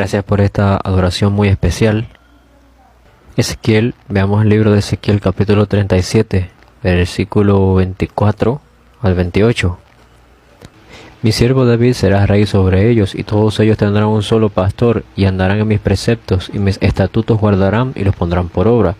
Gracias por esta adoración muy especial. Ezequiel, veamos el libro de Ezequiel capítulo 37, versículo 24 al 28. Mi siervo David será rey sobre ellos, y todos ellos tendrán un solo pastor, y andarán en mis preceptos, y mis estatutos guardarán, y los pondrán por obra.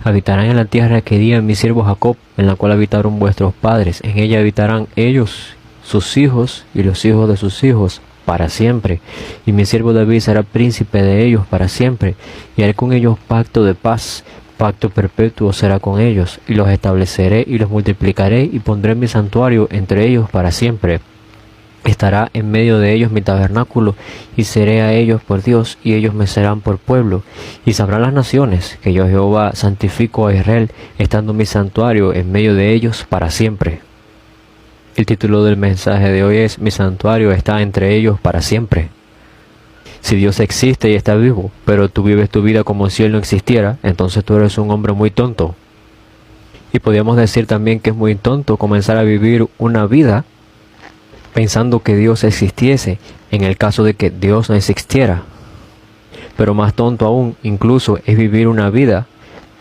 Habitarán en la tierra que di a mi siervo Jacob, en la cual habitaron vuestros padres. En ella habitarán ellos, sus hijos, y los hijos de sus hijos, para siempre. Y mi siervo David será príncipe de ellos para siempre, y haré con ellos pacto de paz. Pacto perpetuo será con ellos, y los estableceré y los multiplicaré, y pondré mi santuario entre ellos para siempre. Estará en medio de ellos mi tabernáculo, y seré a ellos por Dios, y ellos me serán por pueblo. Y sabrán las naciones que yo Jehová santifico a Israel, estando mi santuario en medio de ellos para siempre. El título del mensaje de hoy es: mi santuario está entre ellos para siempre. Si Dios existe y está vivo, pero tú vives tu vida como si Él no existiera, entonces tú eres un hombre muy tonto. Y podríamos decir también que es muy tonto comenzar a vivir una vida pensando que Dios existiese, en el caso de que Dios no existiera. Pero más tonto aún, incluso, es vivir una vida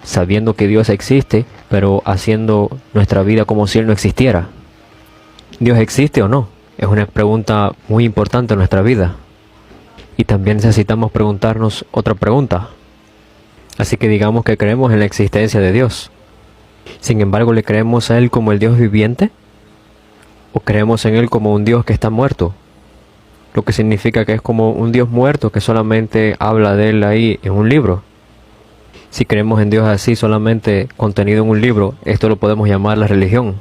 sabiendo que Dios existe, pero haciendo nuestra vida como si Él no existiera. ¿Dios existe o no? Es una pregunta muy importante en nuestra vida. Y también necesitamos preguntarnos otra pregunta. Así que digamos que creemos en la existencia de Dios. Sin embargo, ¿le creemos a Él como el Dios viviente? ¿O creemos en Él como un Dios que está muerto? Lo que significa que es como un Dios muerto que solamente habla de Él ahí en un libro. Si creemos en Dios así, solamente contenido en un libro, esto lo podemos llamar la religión.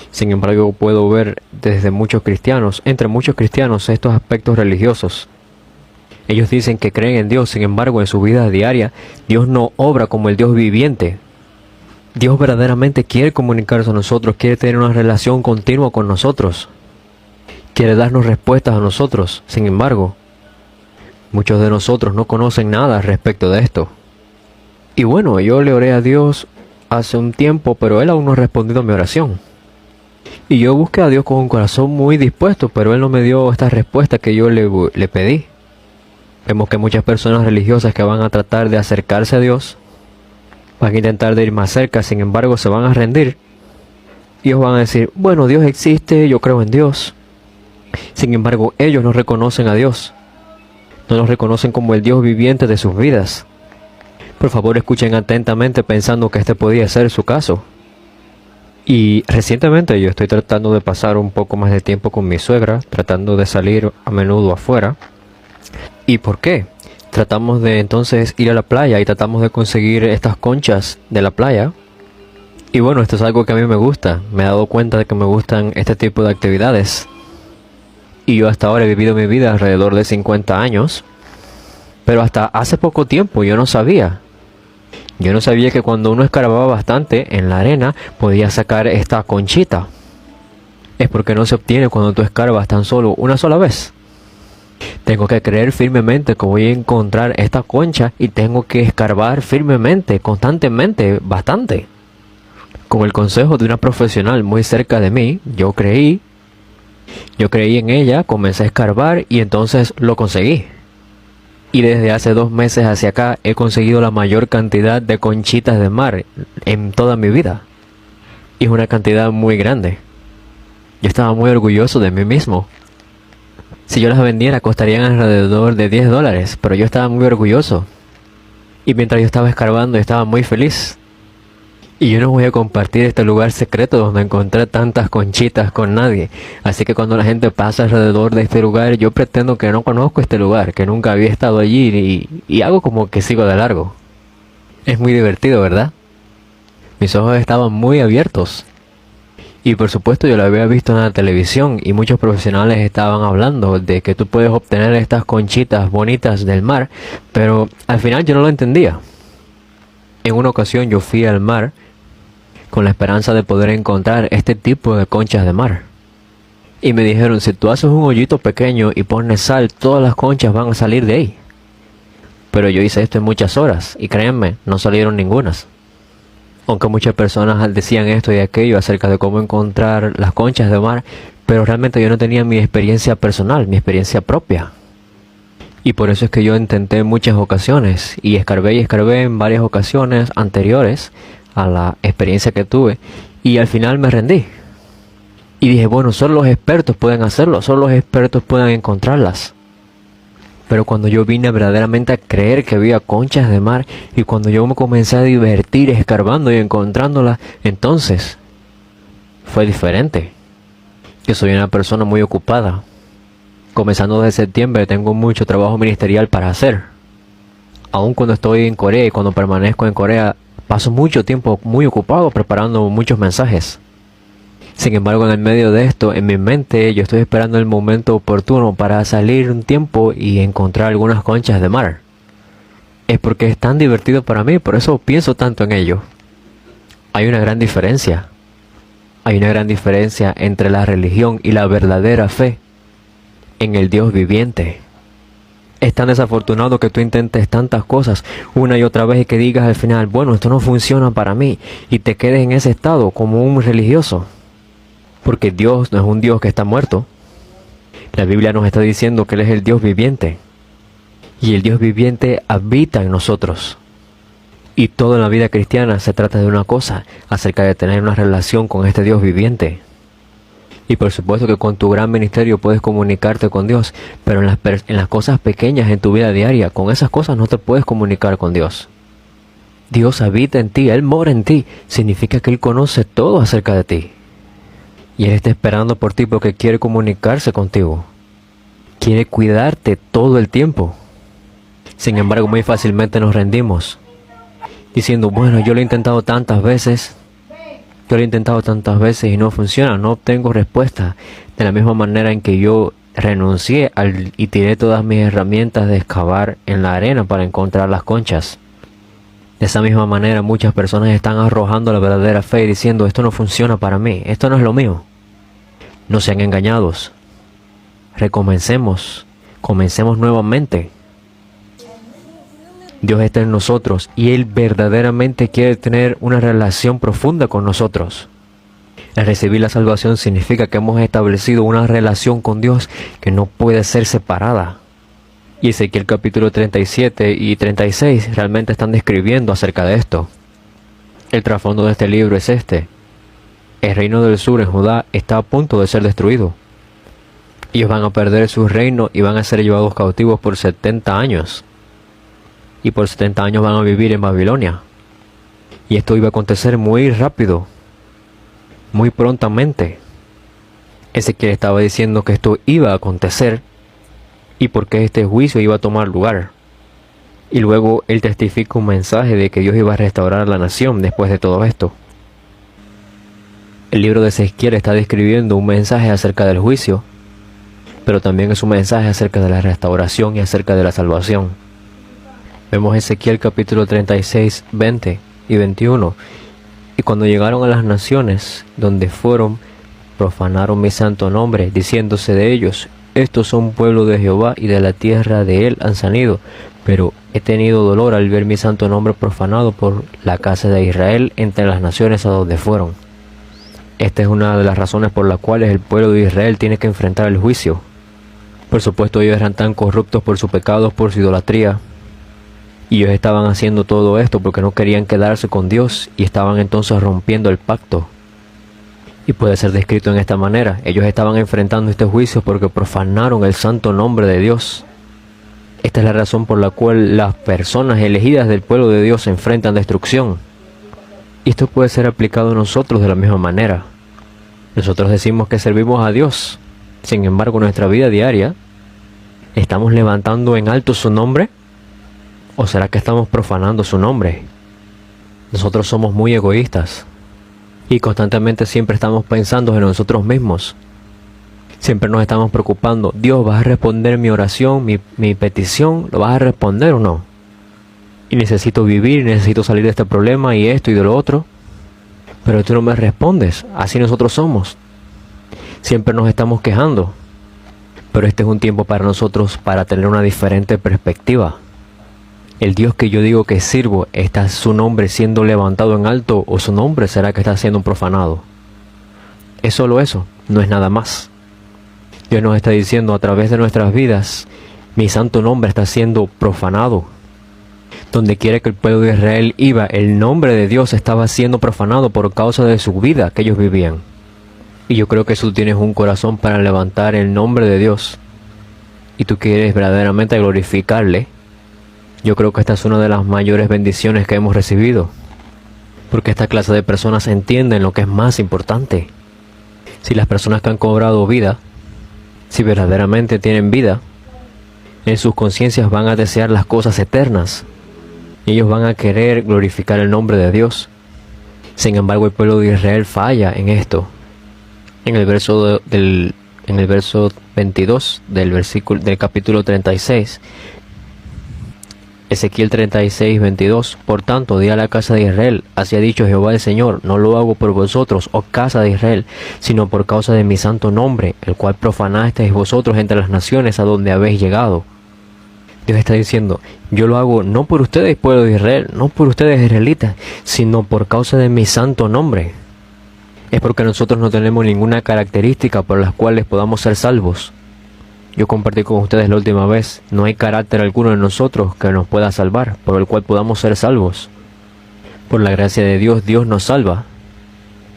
Sin embargo, puedo ver desde muchos cristianos, entre muchos cristianos, estos aspectos religiosos. Ellos dicen que creen en Dios, sin embargo, en su vida diaria, Dios no obra como el Dios viviente. Dios verdaderamente quiere comunicarse a nosotros, quiere tener una relación continua con nosotros. Quiere darnos respuestas a nosotros. Sin embargo, muchos de nosotros no conocen nada respecto de esto. Y bueno, yo le oré a Dios hace un tiempo, pero Él aún no ha respondido a mi oración. Y yo busqué a Dios con un corazón muy dispuesto, pero Él no me dio esta respuesta que yo le pedí. Vemos que muchas personas religiosas que van a tratar de acercarse a Dios, van a intentar de ir más cerca, sin embargo se van a rendir. Y ellos van a decir: bueno, Dios existe, yo creo en Dios. Sin embargo, ellos no reconocen a Dios. No lo reconocen como el Dios viviente de sus vidas. Por favor, escuchen atentamente pensando que este podía ser su caso. Y recientemente yo estoy tratando de pasar un poco más de tiempo con mi suegra, tratando de salir a menudo afuera. ¿Y por qué? Tratamos de entonces ir a la playa y tratamos de conseguir estas conchas de la playa. Y bueno, esto es algo que a mí me gusta. Me he dado cuenta de que me gustan este tipo de actividades. Y yo hasta ahora he vivido mi vida alrededor de 50 años. Pero hasta hace poco tiempo yo no sabía. Yo no sabía que cuando uno escarbaba bastante en la arena podía sacar esta conchita. Es porque no se obtiene cuando tú escarbas tan solo una sola vez. Tengo que creer firmemente que voy a encontrar esta concha y tengo que escarbar firmemente, constantemente, bastante. Con el consejo de una profesional muy cerca de mí, yo creí en ella, comencé a escarbar y entonces lo conseguí. Y desde hace 2 meses hacia acá he conseguido la mayor cantidad de conchitas de mar en toda mi vida. Y es una cantidad muy grande. Yo estaba muy orgulloso de mí mismo. Si yo las vendiera costarían alrededor de $10, pero yo estaba muy orgulloso. Y mientras yo estaba escarbando, estaba muy feliz. Y yo no voy a compartir este lugar secreto donde encontré tantas conchitas con nadie. Así que cuando la gente pasa alrededor de este lugar, yo pretendo que no conozco este lugar, que nunca había estado allí y hago como que sigo de largo. Es muy divertido, ¿verdad? Mis ojos estaban muy abiertos. Y por supuesto yo lo había visto en la televisión y muchos profesionales estaban hablando de que tú puedes obtener estas conchitas bonitas del mar, pero al final yo no lo entendía. En una ocasión yo fui al mar con la esperanza de poder encontrar este tipo de conchas de mar. Y me dijeron: si tú haces un hoyito pequeño y pones sal, todas las conchas van a salir de ahí. Pero yo hice esto en muchas horas y créanme, no salieron ningunas. Aunque muchas personas decían esto y aquello acerca de cómo encontrar las conchas de mar, pero realmente yo no tenía mi experiencia personal, mi experiencia propia. Y por eso es que yo intenté en muchas ocasiones y escarbé en varias ocasiones anteriores a la experiencia que tuve y al final me rendí. Y dije, bueno, solo los expertos pueden hacerlo, solo los expertos pueden encontrarlas. Pero cuando yo vine verdaderamente a creer que había conchas de mar y cuando yo me comencé a divertir escarbando y encontrándolas, entonces fue diferente. Yo soy una persona muy ocupada. Comenzando desde septiembre tengo mucho trabajo ministerial para hacer. Aún cuando estoy en Corea y cuando permanezco en Corea, paso mucho tiempo muy ocupado preparando muchos mensajes. Sin embargo, en el medio de esto, en mi mente, yo estoy esperando el momento oportuno para salir un tiempo y encontrar algunas conchas de mar. Es porque es tan divertido para mí, por eso pienso tanto en ello. Hay una gran diferencia. Hay una gran diferencia entre la religión y la verdadera fe en el Dios viviente. Es tan desafortunado que tú intentes tantas cosas una y otra vez y que digas al final, bueno, esto no funciona para mí, y te quedes en ese estado como un religioso. Porque Dios no es un Dios que está muerto. La Biblia nos está diciendo que Él es el Dios viviente. Y el Dios viviente habita en nosotros. Y todo en la vida cristiana se trata de una cosa, acerca de tener una relación con este Dios viviente. Y por supuesto que con tu gran ministerio puedes comunicarte con Dios, pero en las cosas pequeñas en tu vida diaria, con esas cosas no te puedes comunicar con Dios. Dios habita en ti, Él mora en ti, significa que Él conoce todo acerca de ti. Y Él está esperando por ti porque quiere comunicarse contigo. Quiere cuidarte todo el tiempo. Sin embargo, muy fácilmente nos rendimos, diciendo, bueno, yo lo he intentado tantas veces. Y no funciona, no obtengo respuesta. De la misma manera en que yo renuncié y tiré todas mis herramientas de excavar en la arena para encontrar las conchas. De esa misma manera muchas personas están arrojando la verdadera fe y diciendo, esto no funciona para mí, esto no es lo mío. No sean engañados. Comencemos nuevamente. Dios está en nosotros y Él verdaderamente quiere tener una relación profunda con nosotros. El recibir la salvación significa que hemos establecido una relación con Dios que no puede ser separada. Y Ezequiel capítulo 37 y 36 realmente están describiendo acerca de esto. El trasfondo de este libro es este. El reino del sur en Judá está a punto de ser destruido. Ellos van a perder su reino y van a ser llevados cautivos por 70 años. Y por 70 años van a vivir en Babilonia. Y esto iba a acontecer muy rápido, muy prontamente. Ezequiel estaba diciendo que esto iba a acontecer y porque este juicio iba a tomar lugar. Y luego él testifica un mensaje de que Dios iba a restaurar a la nación después de todo esto. El libro de Ezequiel está describiendo un mensaje acerca del juicio, pero también es un mensaje acerca de la restauración y acerca de la salvación. Vemos Ezequiel capítulo 36, 20 y 21. Y cuando llegaron a las naciones donde fueron, profanaron mi santo nombre, diciéndose de ellos, estos son pueblo de Jehová y de la tierra de él han salido. Pero he tenido dolor al ver mi santo nombre profanado por la casa de Israel entre las naciones a donde fueron. Esta es una de las razones por las cuales el pueblo de Israel tiene que enfrentar el juicio. Por supuesto, ellos eran tan corruptos por sus pecados, por su idolatría. Y ellos estaban haciendo todo esto porque no querían quedarse con Dios y estaban entonces rompiendo el pacto. Y puede ser descrito en esta manera. Ellos estaban enfrentando este juicio porque profanaron el santo nombre de Dios. Esta es la razón por la cual las personas elegidas del pueblo de Dios enfrentan destrucción. Y esto puede ser aplicado a nosotros de la misma manera. Nosotros decimos que servimos a Dios. Sin embargo, en nuestra vida diaria, ¿estamos levantando en alto su nombre? ¿O será que estamos profanando su nombre? Nosotros somos muy egoístas. Y constantemente siempre estamos pensando en nosotros mismos. Siempre nos estamos preocupando. Dios, ¿vas a responder mi oración, mi petición? ¿Lo vas a responder o no? Y necesito vivir, necesito salir de este problema y esto y de lo otro. Pero tú no me respondes. Así nosotros somos. Siempre nos estamos quejando. Pero este es un tiempo para nosotros para tener una diferente perspectiva. El Dios que yo digo que sirvo, ¿está su nombre siendo levantado en alto o su nombre será que está siendo profanado? Es solo eso, no es nada más. Dios nos está diciendo a través de nuestras vidas Mi santo nombre está siendo profanado. Donde quiera que el pueblo de Israel iba, el nombre de Dios estaba siendo profanado por causa de su vida que ellos vivían. Y yo creo que si tú tienes un corazón para levantar el nombre de Dios y tú quieres verdaderamente glorificarle, yo creo que esta es una de las mayores bendiciones que hemos recibido. Porque esta clase de personas entienden lo que es más importante. Si las personas que han cobrado vida, si verdaderamente tienen vida, en sus conciencias van a desear las cosas eternas. Y ellos van a querer glorificar el nombre de Dios. Sin embargo, el pueblo de Israel falla en esto. En el verso 22 del capítulo 36, Ezequiel 36, 22. Por tanto, di a la casa de Israel, así ha dicho Jehová el Señor, no lo hago por vosotros, oh casa de Israel, sino por causa de mi santo nombre, el cual profanasteis vosotros entre las naciones a donde habéis llegado. Dios está diciendo, yo lo hago no por ustedes, pueblo de Israel, no por ustedes, israelitas, sino por causa de mi santo nombre. Es porque nosotros no tenemos ninguna característica por las cuales podamos ser salvos. Yo compartí con ustedes la última vez, no hay carácter alguno en nosotros que nos pueda salvar, por el cual podamos ser salvos. Por la gracia de Dios, Dios nos salva.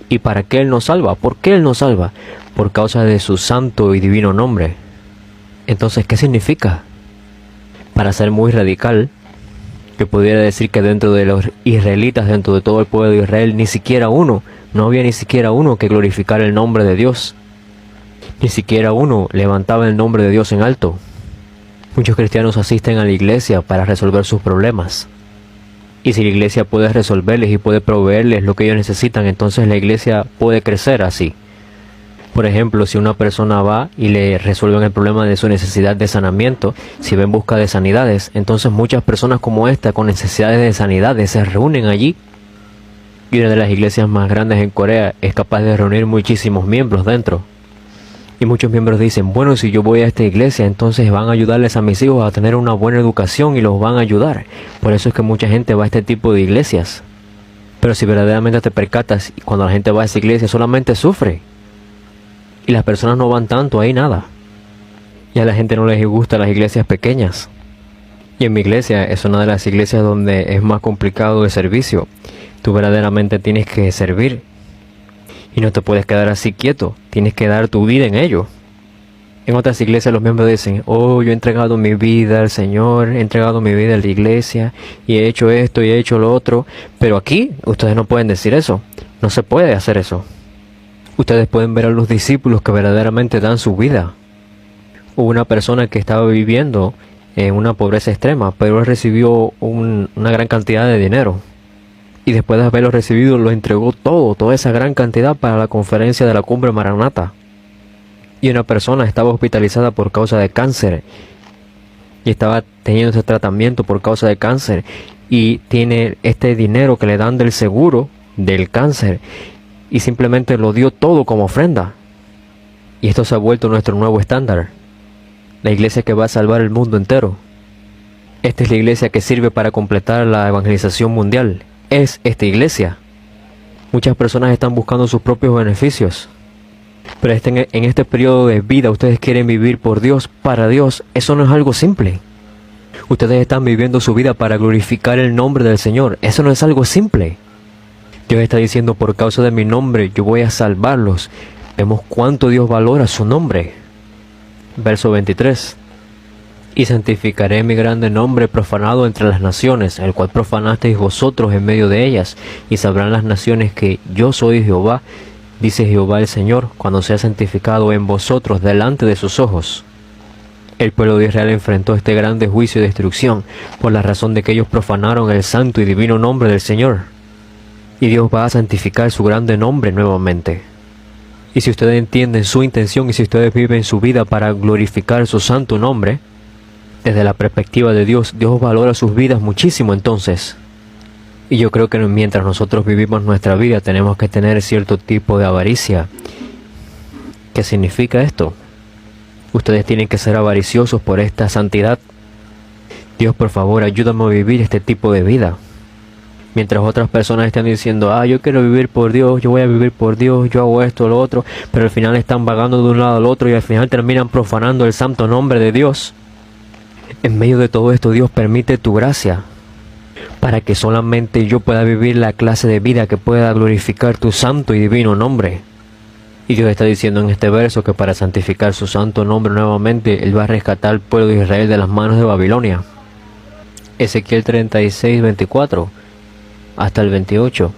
¿Y para qué Él nos salva? ¿Por qué Él nos salva? Por causa de su santo y divino nombre. Entonces, ¿qué significa? Para ser muy radical, que pudiera decir que dentro de los israelitas, dentro de todo el pueblo de Israel, no había ni siquiera uno que glorificara el nombre de Dios. Ni siquiera uno levantaba el nombre de Dios en alto. Muchos cristianos asisten a la iglesia para resolver sus problemas. Y si la iglesia puede resolverles y puede proveerles lo que ellos necesitan, entonces la iglesia puede crecer así. Por ejemplo, si una persona va y le resuelven el problema de su necesidad de sanamiento, si va en busca de sanidades, entonces muchas personas como esta con necesidades de sanidades se reúnen allí. Y una de las iglesias más grandes en Corea es capaz de reunir muchísimos miembros dentro. Y muchos miembros dicen, bueno, si yo voy a esta iglesia, entonces van a ayudarles a mis hijos a tener una buena educación y los van a ayudar. Por eso es que mucha gente va a este tipo de iglesias. Pero si verdaderamente te percatas, cuando la gente va a esa iglesia solamente sufre. Y las personas no van tanto ahí nada. Y a la gente no les gusta las iglesias pequeñas. Y en mi iglesia es una de las iglesias donde es más complicado el servicio. Tú verdaderamente tienes que servir. Y no te puedes quedar así quieto. Tienes que dar tu vida en ello. En otras iglesias los miembros dicen, oh, yo he entregado mi vida al Señor, he entregado mi vida a la iglesia, y he hecho esto y he hecho lo otro. Pero aquí ustedes no pueden decir eso. No se puede hacer eso. Ustedes pueden ver a los discípulos que verdaderamente dan su vida. Hubo una persona que estaba viviendo en una pobreza extrema, pero él recibió una gran cantidad de dinero. Y después de haberlo recibido, lo entregó toda esa gran cantidad para la conferencia de la Cumbre Maranata. Y una persona estaba hospitalizada por causa de cáncer. Y estaba teniendo ese tratamiento por causa de cáncer. Y tiene este dinero que le dan del seguro del cáncer. Y simplemente lo dio todo como ofrenda. Y esto se ha vuelto nuestro nuevo estándar. La iglesia que va a salvar el mundo entero. Esta es la iglesia que sirve para completar la evangelización mundial. Es esta iglesia. Muchas personas están buscando sus propios beneficios. Pero en este periodo de vida ustedes quieren vivir por Dios, para Dios. Eso no es algo simple. Ustedes están viviendo su vida para glorificar el nombre del Señor. Eso no es algo simple. Dios está diciendo, por causa de mi nombre, yo voy a salvarlos. Vemos cuánto Dios valora su nombre. Verso 23. Y santificaré mi grande nombre profanado entre las naciones, el cual profanasteis vosotros en medio de ellas, y sabrán las naciones que yo soy Jehová, dice Jehová el Señor, cuando sea santificado en vosotros delante de sus ojos. El pueblo de Israel enfrentó este grande juicio y destrucción, por la razón de que ellos profanaron el santo y divino nombre del Señor. Y Dios va a santificar su grande nombre nuevamente. Y si ustedes entienden su intención y si ustedes viven su vida para glorificar su santo nombre, desde la perspectiva de Dios, Dios valora sus vidas muchísimo entonces. Y yo creo que mientras nosotros vivimos nuestra vida tenemos que tener cierto tipo de avaricia. ¿Qué significa esto? Ustedes tienen que ser avariciosos por esta santidad. Dios, por favor, ayúdame a vivir este tipo de vida. Mientras otras personas están diciendo, yo quiero vivir por Dios, yo voy a vivir por Dios, yo hago esto, lo otro, pero al final están vagando de un lado al otro y al final terminan profanando el santo nombre de Dios. En medio de todo esto, Dios permite tu gracia para que solamente yo pueda vivir la clase de vida que pueda glorificar tu santo y divino nombre. Y Dios está diciendo en este verso que para santificar su santo nombre nuevamente, Él va a rescatar al pueblo de Israel de las manos de Babilonia. Ezequiel 36, 24 hasta el 28.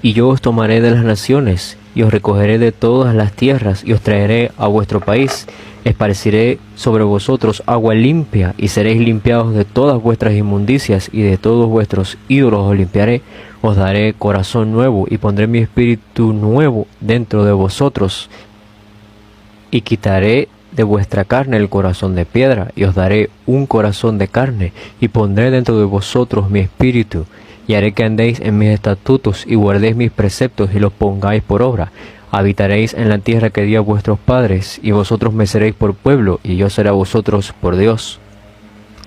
Y yo os tomaré de las naciones, y os recogeré de todas las tierras, y os traeré a vuestro país. Esparciré sobre vosotros agua limpia, y seréis limpiados de todas vuestras inmundicias, y de todos vuestros ídolos os limpiaré. Os daré corazón nuevo, y pondré mi espíritu nuevo dentro de vosotros, y quitaré de vuestra carne el corazón de piedra, y os daré un corazón de carne, y pondré dentro de vosotros mi espíritu, y haré que andéis en mis estatutos, y guardéis mis preceptos, y los pongáis por obra. Habitaréis en la tierra que di a vuestros padres, y vosotros me seréis por pueblo, y yo seré a vosotros por Dios.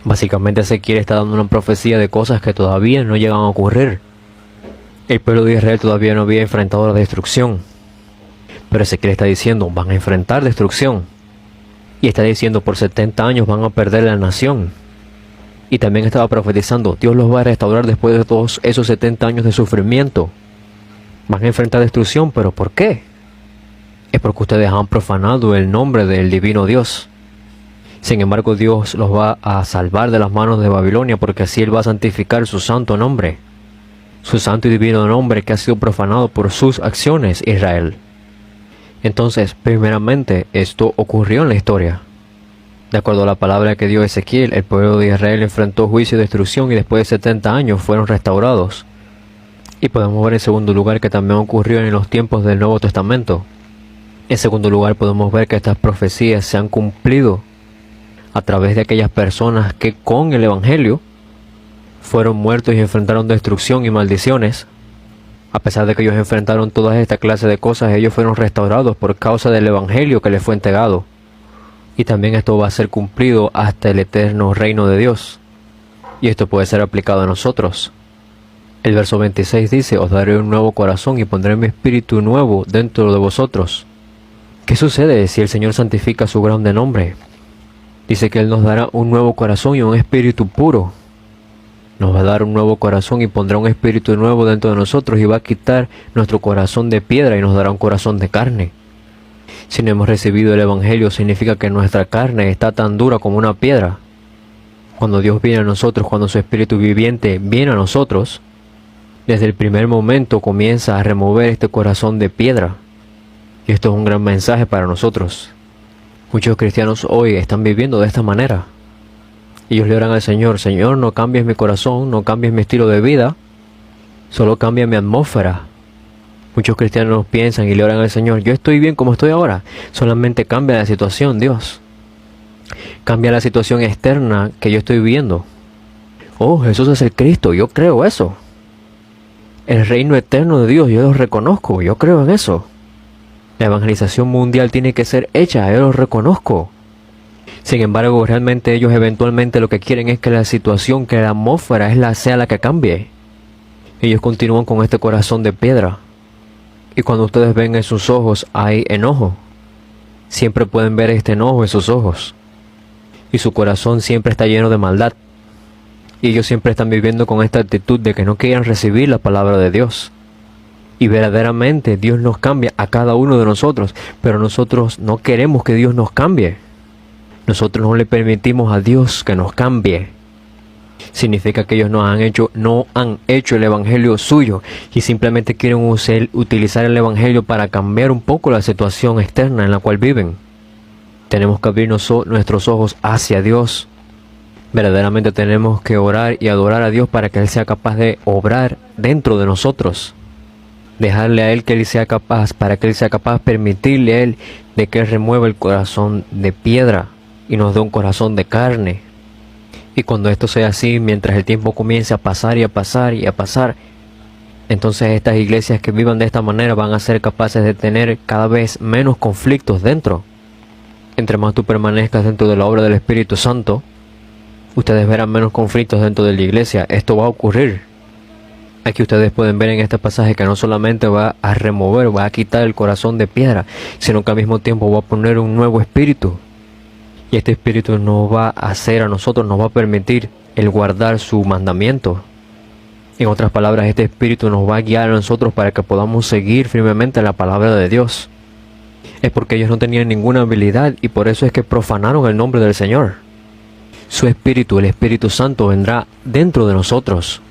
Básicamente Ezequiel está dando una profecía de cosas que todavía no llegan a ocurrir. El pueblo de Israel todavía no había enfrentado la destrucción. Pero Ezequiel está diciendo, van a enfrentar destrucción. Y está diciendo, por 70 años van a perder la nación. Y también estaba profetizando, Dios los va a restaurar después de todos esos 70 años de sufrimiento. Van a enfrentar destrucción, ¿pero por qué? Es porque ustedes han profanado el nombre del divino Dios. Sin embargo, Dios los va a salvar de las manos de Babilonia, porque así Él va a santificar su santo nombre. Su santo y divino nombre que ha sido profanado por sus acciones, Israel. Entonces, primeramente, esto ocurrió en la historia. De acuerdo a la palabra que dio Ezequiel, el pueblo de Israel enfrentó juicio y destrucción y después de 70 años fueron restaurados. Y podemos ver en segundo lugar que también ocurrió en los tiempos del Nuevo Testamento. En segundo lugar podemos ver que estas profecías se han cumplido a través de aquellas personas que con el Evangelio fueron muertos y enfrentaron destrucción y maldiciones. A pesar de que ellos enfrentaron toda esta clase de cosas, ellos fueron restaurados por causa del Evangelio que les fue entregado. Y también esto va a ser cumplido hasta el eterno reino de Dios. Y esto puede ser aplicado a nosotros. El verso 26 dice, os daré un nuevo corazón y pondré mi espíritu nuevo dentro de vosotros. ¿Qué sucede si el Señor santifica su grande nombre? Dice que Él nos dará un nuevo corazón y un espíritu puro. Nos va a dar un nuevo corazón y pondrá un espíritu nuevo dentro de nosotros y va a quitar nuestro corazón de piedra y nos dará un corazón de carne. Si no hemos recibido el Evangelio, significa que nuestra carne está tan dura como una piedra. Cuando Dios viene a nosotros, cuando su Espíritu viviente viene a nosotros, desde el primer momento comienza a remover este corazón de piedra. Y esto es un gran mensaje para nosotros. Muchos cristianos hoy están viviendo de esta manera. Ellos le oran al Señor, Señor, no cambies mi corazón, no cambies mi estilo de vida, solo cambia mi atmósfera. Muchos cristianos piensan y le oran al Señor, yo estoy bien como estoy ahora, solamente cambia la situación, Dios. Cambia la situación externa que yo estoy viviendo. Oh, Jesús es el Cristo, yo creo eso. El reino eterno de Dios, yo lo reconozco, yo creo en eso. La evangelización mundial tiene que ser hecha, yo lo reconozco. Sin embargo, realmente ellos eventualmente lo que quieren es que la situación, que la atmósfera sea la que cambie. Ellos continúan con este corazón de piedra. Y cuando ustedes ven en sus ojos hay enojo. Siempre pueden ver este enojo en sus ojos. Y su corazón siempre está lleno de maldad. Y ellos siempre están viviendo con esta actitud de que no quieren recibir la palabra de Dios. Y verdaderamente Dios nos cambia a cada uno de nosotros. Pero nosotros no queremos que Dios nos cambie. Nosotros no le permitimos a Dios que nos cambie. Significa que ellos no han hecho el Evangelio suyo y simplemente quieren utilizar el Evangelio para cambiar un poco la situación externa en la cual viven. Tenemos que abrir nuestros ojos hacia Dios. Verdaderamente tenemos que orar y adorar a Dios para que Él sea capaz de obrar dentro de nosotros. Dejarle a Él que Él sea capaz, para que Él sea capaz, permitirle a Él de que Él remueva el corazón de piedra y nos dé un corazón de carne. Y cuando esto sea así, mientras el tiempo comience a pasar y a pasar y a pasar, entonces estas iglesias que vivan de esta manera van a ser capaces de tener cada vez menos conflictos dentro. Entre más tú permanezcas dentro de la obra del Espíritu Santo, ustedes verán menos conflictos dentro de la iglesia. Esto va a ocurrir. Aquí ustedes pueden ver en este pasaje que no solamente va a remover, va a quitar el corazón de piedra, sino que al mismo tiempo va a poner un nuevo espíritu. Y este Espíritu nos va a hacer a nosotros, nos va a permitir el guardar su mandamiento. En otras palabras, este Espíritu nos va a guiar a nosotros para que podamos seguir firmemente la palabra de Dios. Es porque ellos no tenían ninguna habilidad y por eso es que profanaron el nombre del Señor. Su Espíritu, el Espíritu Santo, vendrá dentro de nosotros.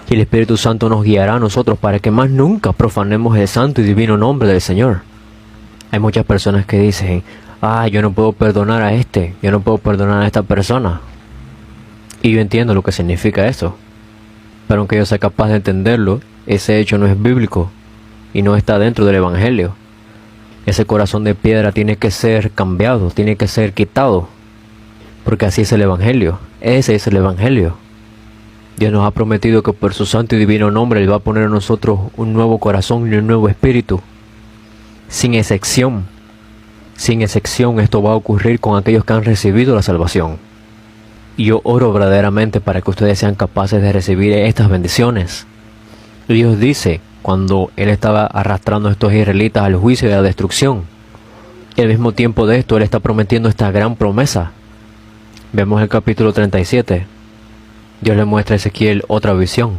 Y el Espíritu Santo nos guiará a nosotros para que más nunca profanemos el santo y divino nombre del Señor. Hay muchas personas que dicen, yo no puedo perdonar a yo no puedo perdonar a esta persona. Y yo entiendo lo que significa eso. Pero aunque yo sea capaz de entenderlo, ese hecho no es bíblico y no está dentro del Evangelio. Ese corazón de piedra tiene que ser cambiado, tiene que ser quitado. Porque así es el Evangelio. Ese es el Evangelio. Dios nos ha prometido que por su santo y divino nombre Él va a poner a nosotros un nuevo corazón y un nuevo espíritu. Sin excepción. Sin excepción, esto va a ocurrir con aquellos que han recibido la salvación. Y yo oro verdaderamente para que ustedes sean capaces de recibir estas bendiciones. Dios dice, cuando Él estaba arrastrando a estos israelitas al juicio y a la destrucción, y al mismo tiempo de esto Él está prometiendo esta gran promesa. Vemos el capítulo 37. Dios le muestra a Ezequiel otra visión.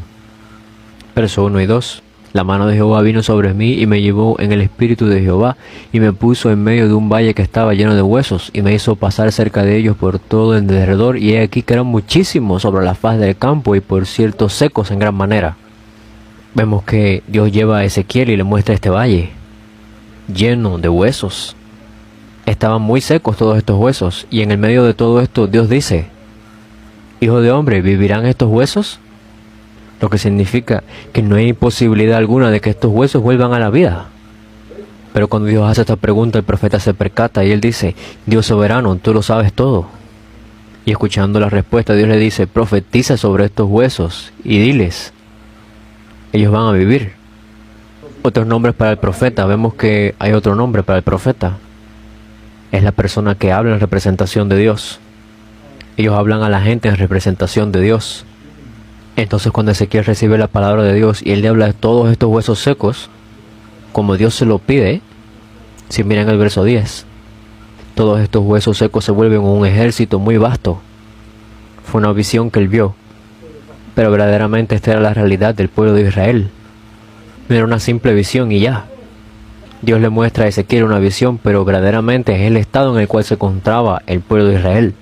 Verso 1 y 2. La mano de Jehová vino sobre mí y me llevó en el espíritu de Jehová y me puso en medio de un valle que estaba lleno de huesos y me hizo pasar cerca de ellos por todo el derredor y he aquí que eran muchísimos sobre la faz del campo y por cierto secos en gran manera. Vemos que Dios lleva a Ezequiel y le muestra este valle lleno de huesos. Estaban muy secos todos estos huesos y en el medio de todo esto Dios dice, Hijo de hombre, ¿vivirán estos huesos? Lo que significa que no hay posibilidad alguna de que estos huesos vuelvan a la vida. Pero cuando Dios hace esta pregunta, el profeta se percata y él dice, Dios soberano, tú lo sabes todo. Y escuchando la respuesta, Dios le dice, profetiza sobre estos huesos y diles, ellos van a vivir. Otros nombres para el profeta, vemos que hay otro nombre para el profeta. Es la persona que habla en representación de Dios. Ellos hablan a la gente en representación de Dios. Entonces cuando Ezequiel recibe la palabra de Dios y él le habla de todos estos huesos secos, como Dios se lo pide, si miran el verso 10, todos estos huesos secos se vuelven un ejército muy vasto. Fue una visión que él vio, pero verdaderamente esta era la realidad del pueblo de Israel. No era una simple visión y ya. Dios le muestra a Ezequiel una visión, pero verdaderamente es el estado en el cual se encontraba el pueblo de Israel.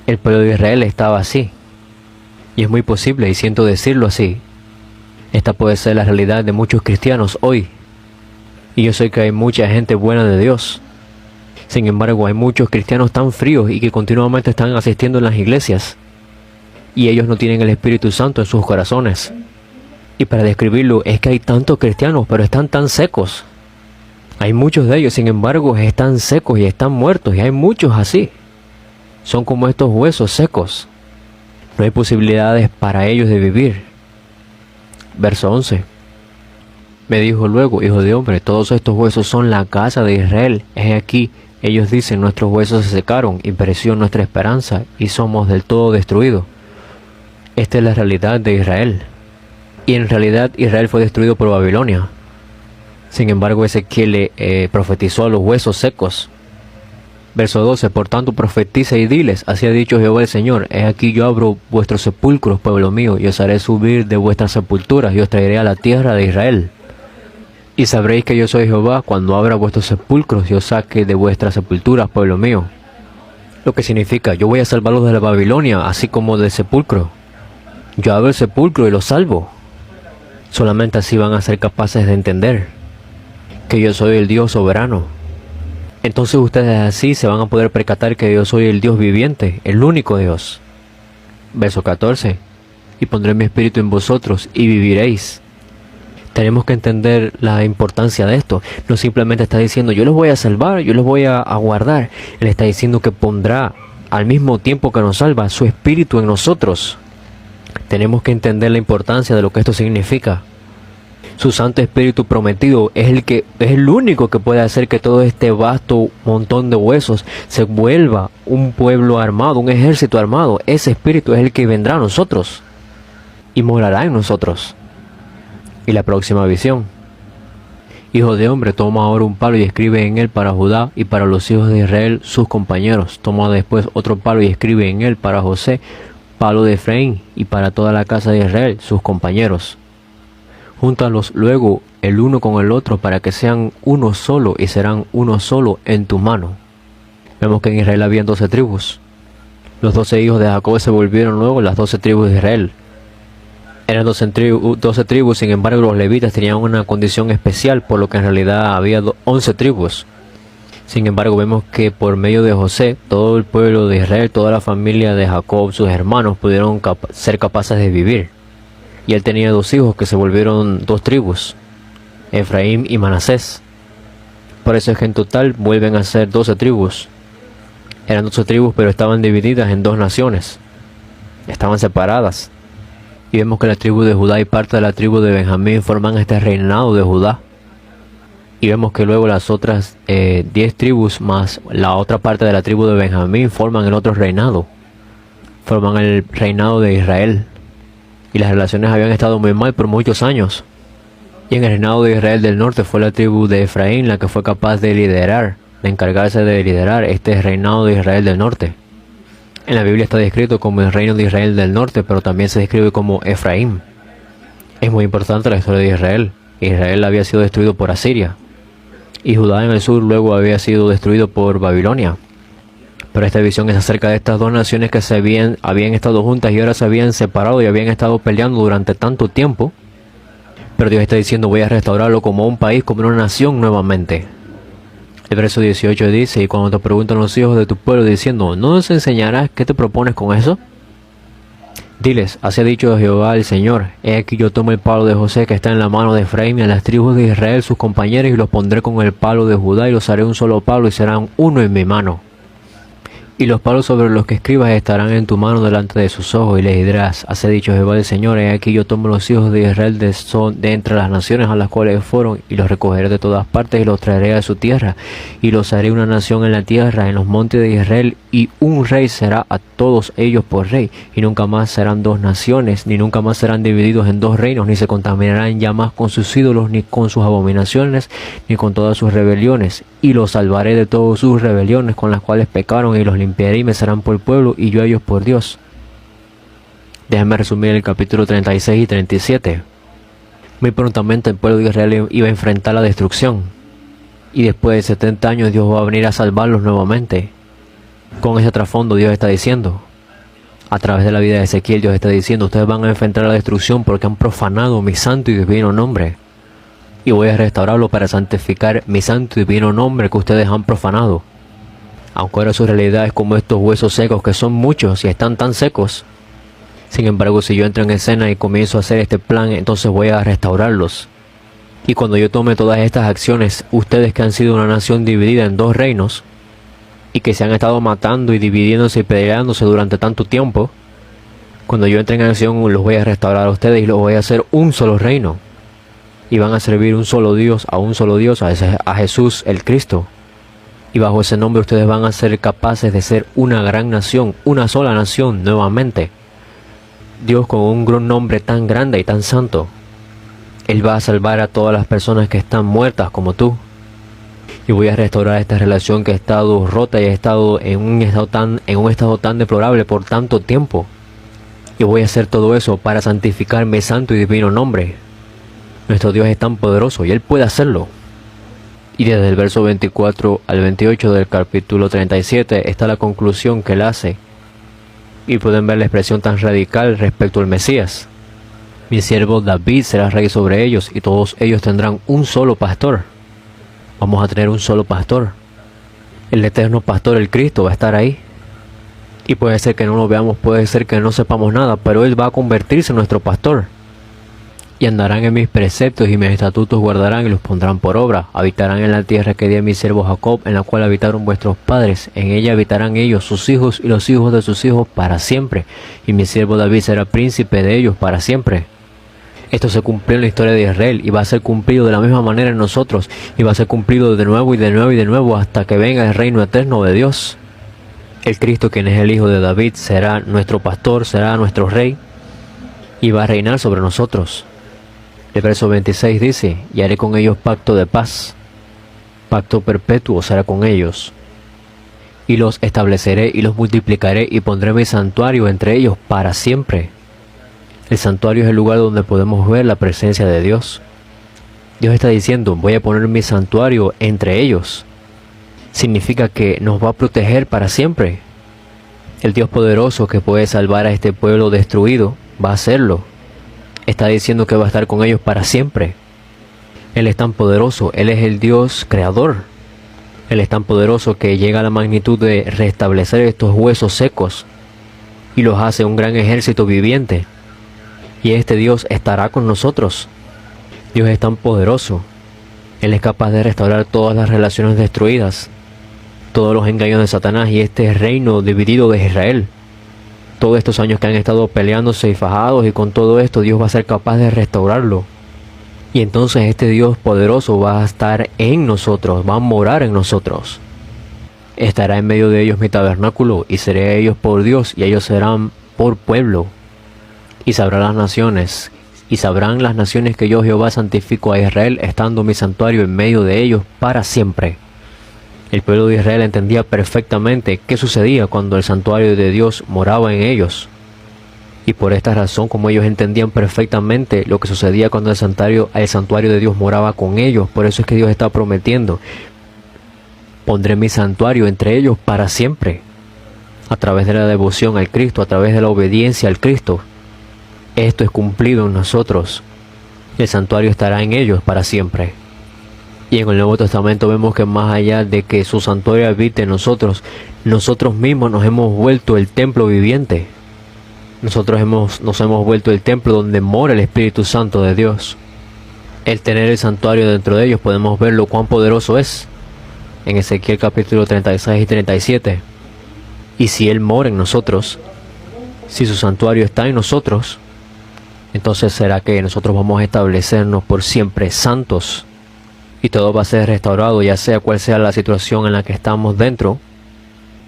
El pueblo de Israel estaba así. Y es muy posible, y siento decirlo así, esta puede ser la realidad de muchos cristianos hoy. Y yo sé que hay mucha gente buena de Dios. Sin embargo, hay muchos cristianos tan fríos y que continuamente están asistiendo en las iglesias. Y ellos no tienen el Espíritu Santo en sus corazones. Y para describirlo, es que hay tantos cristianos, pero están tan secos. Hay muchos de ellos, sin embargo, están secos y están muertos. Y hay muchos así. Son como estos huesos secos. No hay posibilidades para ellos de vivir. Verso 11. Me dijo luego, hijo de hombre, todos estos huesos son la casa de Israel. Es aquí, ellos dicen, nuestros huesos se secaron y pereció nuestra esperanza y somos del todo destruidos. Esta es la realidad de Israel. Y en realidad Israel fue destruido por Babilonia. Sin embargo, Ezequiel le profetizó a los huesos secos. Verso 12, por tanto profetiza y diles, así ha dicho Jehová el Señor, he aquí yo abro vuestros sepulcros, pueblo mío, y os haré subir de vuestras sepulturas, y os traeré a la tierra de Israel. Y sabréis que yo soy Jehová, cuando abra vuestros sepulcros, y os saque de vuestras sepulturas, pueblo mío. Lo que significa, yo voy a salvarlos de la Babilonia, así como del sepulcro. Yo abro el sepulcro y los salvo. Solamente así van a ser capaces de entender que yo soy el Dios soberano. Entonces ustedes así se van a poder percatar que yo soy el Dios viviente, el único Dios. Verso 14. Y pondré mi espíritu en vosotros y viviréis. Tenemos que entender la importancia de esto. No simplemente está diciendo yo los voy a salvar, yo los voy a guardar. Él está diciendo que pondrá al mismo tiempo que nos salva su espíritu en nosotros. Tenemos que entender la importancia de lo que esto significa. Su Santo Espíritu prometido es el único que puede hacer que todo este vasto montón de huesos se vuelva un pueblo armado, un ejército armado. Ese Espíritu es el que vendrá a nosotros y morará en nosotros. Y la próxima visión. Hijo de hombre, toma ahora un palo y escribe en él para Judá y para los hijos de Israel sus compañeros. Toma después otro palo y escribe en él para José, palo de Efraín, y para toda la casa de Israel sus compañeros. Júntalos luego el uno con el otro para que sean uno solo y serán uno solo en tu mano. Vemos que en Israel habían 12 tribus. Los 12 hijos de Jacob se volvieron luego las 12 tribus de Israel. Eran 12 tribus, sin embargo los levitas tenían una condición especial, por lo que en realidad había 11 tribus. Sin embargo vemos que por medio de José, todo el pueblo de Israel, toda la familia de Jacob, sus hermanos, pudieron ser capaces de vivir. Y él tenía 2 hijos que se volvieron 2 tribus, Efraín y Manasés. Por eso es que en total vuelven a ser 12 tribus. Eran 12 tribus, pero estaban divididas en 2 naciones. Estaban separadas. Y vemos que la tribu de Judá y parte de la tribu de Benjamín forman este reinado de Judá. Y vemos que luego las otras 10 tribus más la otra parte de la tribu de Benjamín forman el otro reinado. Forman el reinado de Israel. Y las relaciones habían estado muy mal por muchos años. Y en el reinado de Israel del norte fue la tribu de Efraín la que fue capaz de liderar, de encargarse de liderar este reinado de Israel del norte. En la Biblia está descrito como el reino de Israel del norte, pero también se describe como Efraín. Es muy importante la historia de Israel. Israel había sido destruido por Asiria. Y Judá en el sur luego había sido destruido por Babilonia. Pero esta visión es acerca de estas 2 naciones que habían estado juntas y ahora se habían separado y habían estado peleando durante tanto tiempo. Pero Dios está diciendo: voy a restaurarlo como un país, como una nación nuevamente. El verso 18 dice: y cuando te preguntan los hijos de tu pueblo diciendo: ¿no nos enseñarás qué te propones con eso? Diles: así ha dicho Jehová el Señor, he aquí yo tomo el palo de José que está en la mano de Efraín y a las tribus de Israel sus compañeros, y los pondré con el palo de Judá y los haré un solo palo y serán uno en mi mano. Y los palos sobre los que escribas estarán en tu mano delante de sus ojos, y les dirás: así ha dicho Jehová el Señor, he aquí yo tomo los hijos de Israel de entre las naciones a las cuales fueron, y los recogeré de todas partes y los traeré a su tierra, y los haré una nación en la tierra, en los montes de Israel, y un rey será a todos ellos por rey, y nunca más serán 2 naciones, ni nunca más serán divididos en 2 reinos, ni se contaminarán ya más con sus ídolos, ni con sus abominaciones, ni con todas sus rebeliones, y los salvaré de todas sus rebeliones con las cuales pecaron, y los limpiaré y me serán por pueblo y yo a ellos por Dios. Déjenme resumir el capítulo 36 y 37. Muy prontamente el pueblo de Israel iba a enfrentar la destrucción. Y después de 70 años Dios va a venir a salvarlos nuevamente. Con ese trasfondo Dios está diciendo, a través de la vida de Ezequiel, Dios está diciendo: ustedes van a enfrentar la destrucción porque han profanado mi santo y divino nombre. Y voy a restaurarlo para santificar mi santo y divino nombre que ustedes han profanado. Aunque ahora su realidad es como estos huesos secos, que son muchos y están tan secos. Sin embargo, si yo entro en escena y comienzo a hacer este plan, entonces voy a restaurarlos. Y cuando yo tome todas estas acciones, ustedes que han sido una nación dividida en 2 reinos, y que se han estado matando y dividiéndose y peleándose durante tanto tiempo, cuando yo entre en acción los voy a restaurar a ustedes y los voy a hacer un solo reino. Y van a servir un solo Dios, a Jesús el Cristo. Y bajo ese nombre ustedes van a ser capaces de ser una gran nación, una sola nación nuevamente. Dios, con un gran nombre tan grande y tan santo, Él va a salvar a todas las personas que están muertas como tú. Y voy a restaurar esta relación que ha estado rota y ha estado en un estado tan deplorable por tanto tiempo. Y voy a hacer todo eso para santificar mi santo y divino nombre. Nuestro Dios es tan poderoso y Él puede hacerlo. Y desde el verso 24 al 28 del capítulo 37 está la conclusión que Él hace. Y pueden ver la expresión tan radical respecto al Mesías. Mi siervo David será rey sobre ellos, y todos ellos tendrán un solo pastor. Vamos a tener un solo pastor. El eterno pastor, el Cristo, va a estar ahí. Y puede ser que no lo veamos, puede ser que no sepamos nada, pero Él va a convertirse en nuestro pastor. Y andarán en mis preceptos y mis estatutos guardarán y los pondrán por obra. Habitarán en la tierra que di a mi siervo Jacob, en la cual habitaron vuestros padres. En ella habitarán ellos, sus hijos y los hijos de sus hijos para siempre. Y mi siervo David será príncipe de ellos para siempre. Esto se cumplió en la historia de Israel y va a ser cumplido de la misma manera en nosotros. Y va a ser cumplido de nuevo y de nuevo y de nuevo hasta que venga el reino eterno de Dios. El Cristo, quien es el Hijo de David, será nuestro pastor, será nuestro rey y va a reinar sobre nosotros. El verso 26 dice: y haré con ellos pacto de paz, pacto perpetuo será con ellos, y los estableceré y los multiplicaré y pondré mi santuario entre ellos para siempre. El santuario es el lugar donde podemos ver la presencia de Dios. Dios está diciendo: voy a poner mi santuario entre ellos. Significa que nos va a proteger para siempre. El Dios poderoso que puede salvar a este pueblo destruido va a hacerlo. Está diciendo que va a estar con ellos para siempre. Él es tan poderoso, Él es el Dios creador. Él es tan poderoso que llega a la magnitud de restablecer estos huesos secos y los hace un gran ejército viviente. Y este Dios estará con nosotros. Dios es tan poderoso. Él es capaz de restaurar todas las relaciones destruidas, todos los engaños de Satanás y este reino dividido de Israel. Todos estos años que han estado peleándose y fajados, y con todo esto Dios va a ser capaz de restaurarlo. Y entonces este Dios poderoso va a estar en nosotros, va a morar en nosotros. Estará en medio de ellos mi tabernáculo, y seré a ellos por Dios, y ellos serán por pueblo. Y sabrán las naciones que yo Jehová santifico a Israel, estando mi santuario en medio de ellos para siempre. El pueblo de Israel entendía perfectamente qué sucedía cuando el santuario de Dios moraba en ellos. Y por esta razón, como ellos entendían perfectamente lo que sucedía cuando el santuario de Dios moraba con ellos, por eso es que Dios está prometiendo: pondré mi santuario entre ellos para siempre. A través de la devoción al Cristo, a través de la obediencia al Cristo, esto es cumplido en nosotros. El santuario estará en ellos para siempre. Y en el Nuevo Testamento vemos que más allá de que su santuario habite en nosotros, nosotros mismos nos hemos vuelto el templo viviente. Nos hemos vuelto el templo donde mora el Espíritu Santo de Dios. El tener el santuario dentro de ellos, podemos ver lo cuán poderoso es. En Ezequiel capítulo 36 y 37. Y si Él mora en nosotros, si su santuario está en nosotros, entonces será que nosotros vamos a establecernos por siempre santos. Y todo va a ser restaurado, ya sea cual sea la situación en la que estamos dentro.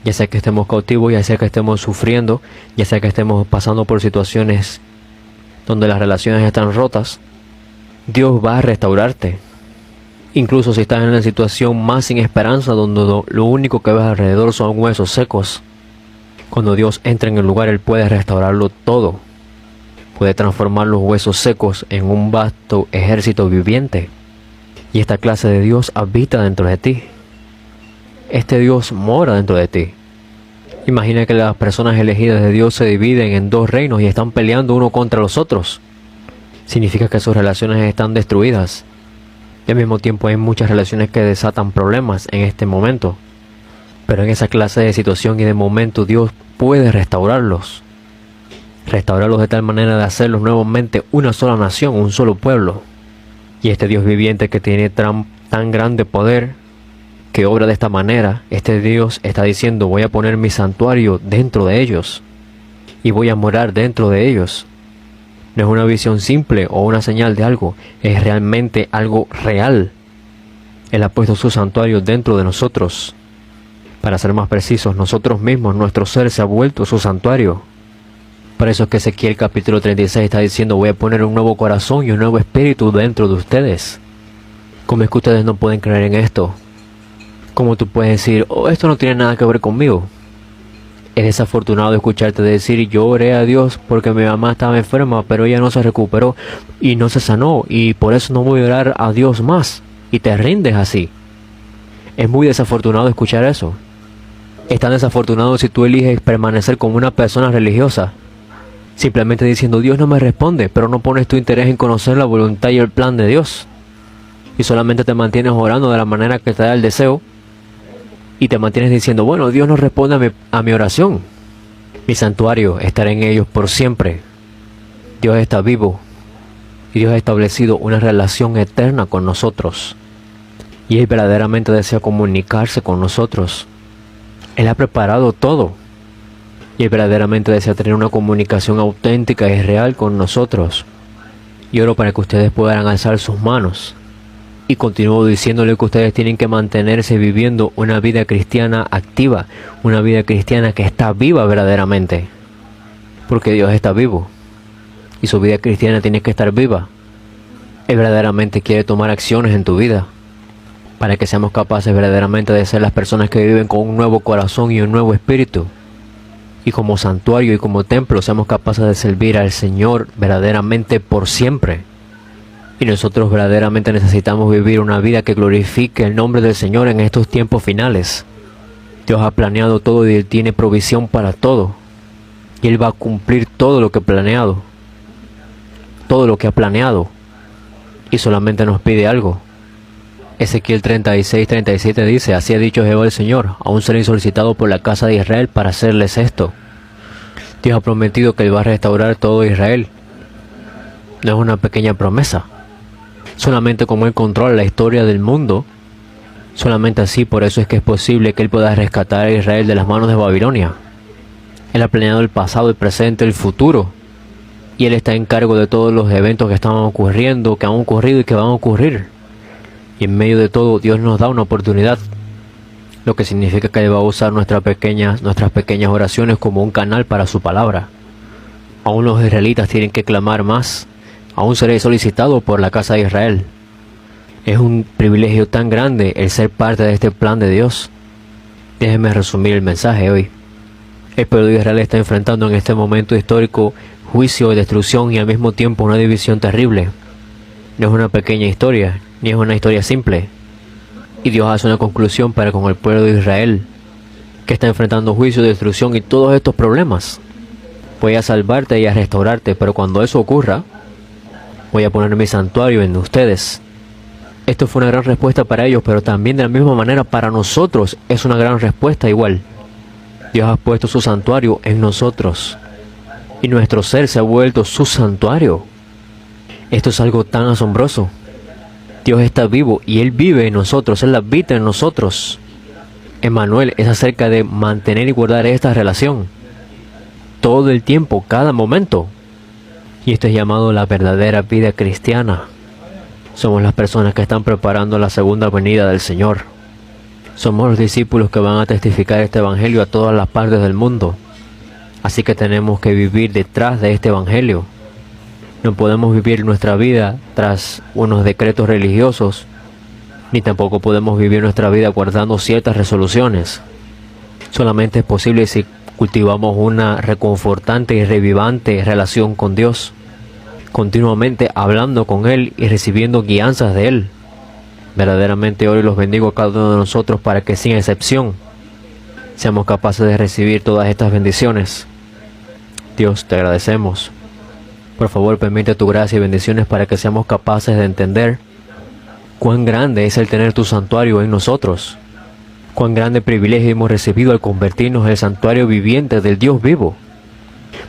Ya sea que estemos cautivos, ya sea que estemos sufriendo, ya sea que estemos pasando por situaciones donde las relaciones están rotas, Dios va a restaurarte. Incluso si estás en una situación más sin esperanza, donde lo único que ves alrededor son huesos secos, cuando Dios entra en el lugar, Él puede restaurarlo todo. Puede transformar los huesos secos en un vasto ejército viviente. Y esta clase de Dios habita dentro de ti. Este Dios mora dentro de ti. Imagina que las personas elegidas de Dios se dividen en dos reinos y están peleando uno contra los otros. Significa que sus relaciones están destruidas. Y al mismo tiempo hay muchas relaciones que desatan problemas en este momento. Pero en esa clase de situación y de momento Dios puede restaurarlos. Restaurarlos de tal manera de hacerlos nuevamente una sola nación, un solo pueblo. Y este Dios viviente que tiene tan grande poder, que obra de esta manera, este Dios está diciendo: voy a poner mi santuario dentro de ellos y voy a morar dentro de ellos. No es una visión simple o una señal de algo, es realmente algo real. Él ha puesto su santuario dentro de nosotros. Para ser más precisos, nosotros mismos, nuestro ser se ha vuelto su santuario. Por eso es que Ezequiel capítulo 36 está diciendo: voy a poner un nuevo corazón y un nuevo espíritu dentro de ustedes. ¿Cómo es que ustedes no pueden creer en esto? ¿Cómo tú puedes decir: oh, esto no tiene nada que ver conmigo? Es desafortunado escucharte decir: yo oré a Dios porque mi mamá estaba enferma, pero ella no se recuperó y no se sanó, y por eso no voy a orar a Dios más. Y te rindes así. Es muy desafortunado escuchar eso. Es tan desafortunado si tú eliges permanecer como una persona religiosa, simplemente diciendo: Dios no me responde, pero no pones tu interés en conocer la voluntad y el plan de Dios. Y solamente te mantienes orando de la manera que te da el deseo. Y te mantienes diciendo: bueno, Dios no responde a mi oración. Mi santuario estará en ellos por siempre. Dios está vivo. Y Dios ha establecido una relación eterna con nosotros. Y Él verdaderamente desea comunicarse con nosotros. Él ha preparado todo. Y Él verdaderamente desea tener una comunicación auténtica y real con nosotros. Y oro para que ustedes puedan alzar sus manos. Y continúo diciéndole que ustedes tienen que mantenerse viviendo una vida cristiana activa, una vida cristiana que está viva verdaderamente. Porque Dios está vivo. Y su vida cristiana tiene que estar viva. Él verdaderamente quiere tomar acciones en tu vida para que seamos capaces verdaderamente de ser las personas que viven con un nuevo corazón y un nuevo espíritu. Y como santuario y como templo seamos capaces de servir al Señor verdaderamente por siempre. Y nosotros verdaderamente necesitamos vivir una vida que glorifique el nombre del Señor en estos tiempos finales. Dios ha planeado todo y Él tiene provisión para todo. Y Él va a cumplir todo lo que ha planeado. Todo lo que ha planeado. Y solamente nos pide algo. Ezequiel 36:37 dice: así ha dicho Jehová el Señor, aún seré solicitado por la casa de Israel para hacerles esto. Dios ha prometido que Él va a restaurar todo Israel. No es una pequeña promesa. Solamente como Él controla la historia del mundo, solamente así, por eso es que es posible que Él pueda rescatar a Israel de las manos de Babilonia. Él ha planeado el pasado, el presente, el futuro. Y Él está en cargo de todos los eventos que están ocurriendo, que han ocurrido y que van a ocurrir. Y en medio de todo, Dios nos da una oportunidad. Lo que significa que Él va a usar nuestras pequeñas oraciones como un canal para su palabra. Aún los israelitas tienen que clamar más. Aún seré solicitado por la casa de Israel. Es un privilegio tan grande el ser parte de este plan de Dios. Déjenme resumir el mensaje hoy. El pueblo de Israel está enfrentando en este momento histórico juicio y destrucción y al mismo tiempo una división terrible. No es una pequeña historia, ni es una historia simple. Y Dios hace una conclusión para con el pueblo de Israel, que está enfrentando juicio, destrucción y todos estos problemas. Voy a salvarte y a restaurarte, pero cuando eso ocurra, voy a poner mi santuario en ustedes. Esto fue una gran respuesta para ellos, pero también de la misma manera para nosotros es una gran respuesta igual. Dios ha puesto su santuario en nosotros. Y nuestro ser se ha vuelto su santuario. Esto es algo tan asombroso. Dios está vivo y Él vive en nosotros, Él habita en nosotros. Emmanuel es acerca de mantener y guardar esta relación. Todo el tiempo, cada momento. Y esto es llamado la verdadera vida cristiana. Somos las personas que están preparando la segunda venida del Señor. Somos los discípulos que van a testificar este evangelio a todas las partes del mundo. Así que tenemos que vivir detrás de este evangelio. No podemos vivir nuestra vida tras unos decretos religiosos, ni tampoco podemos vivir nuestra vida guardando ciertas resoluciones. Solamente es posible si cultivamos una reconfortante y revivante relación con Dios, continuamente hablando con Él y recibiendo guianzas de Él. Verdaderamente hoy los bendigo a cada uno de nosotros para que sin excepción seamos capaces de recibir todas estas bendiciones. Dios, te agradecemos. Por favor, permite tu gracia y bendiciones para que seamos capaces de entender cuán grande es el tener tu santuario en nosotros. Cuán grande privilegio hemos recibido al convertirnos en el santuario viviente del Dios vivo.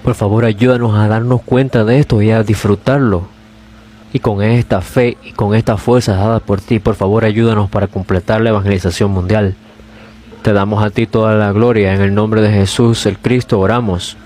Por favor, ayúdanos a darnos cuenta de esto y a disfrutarlo. Y con esta fe y con esta fuerza dada por ti, por favor, ayúdanos para completar la evangelización mundial. Te damos a ti toda la gloria. En el nombre de Jesús, el Cristo, oramos.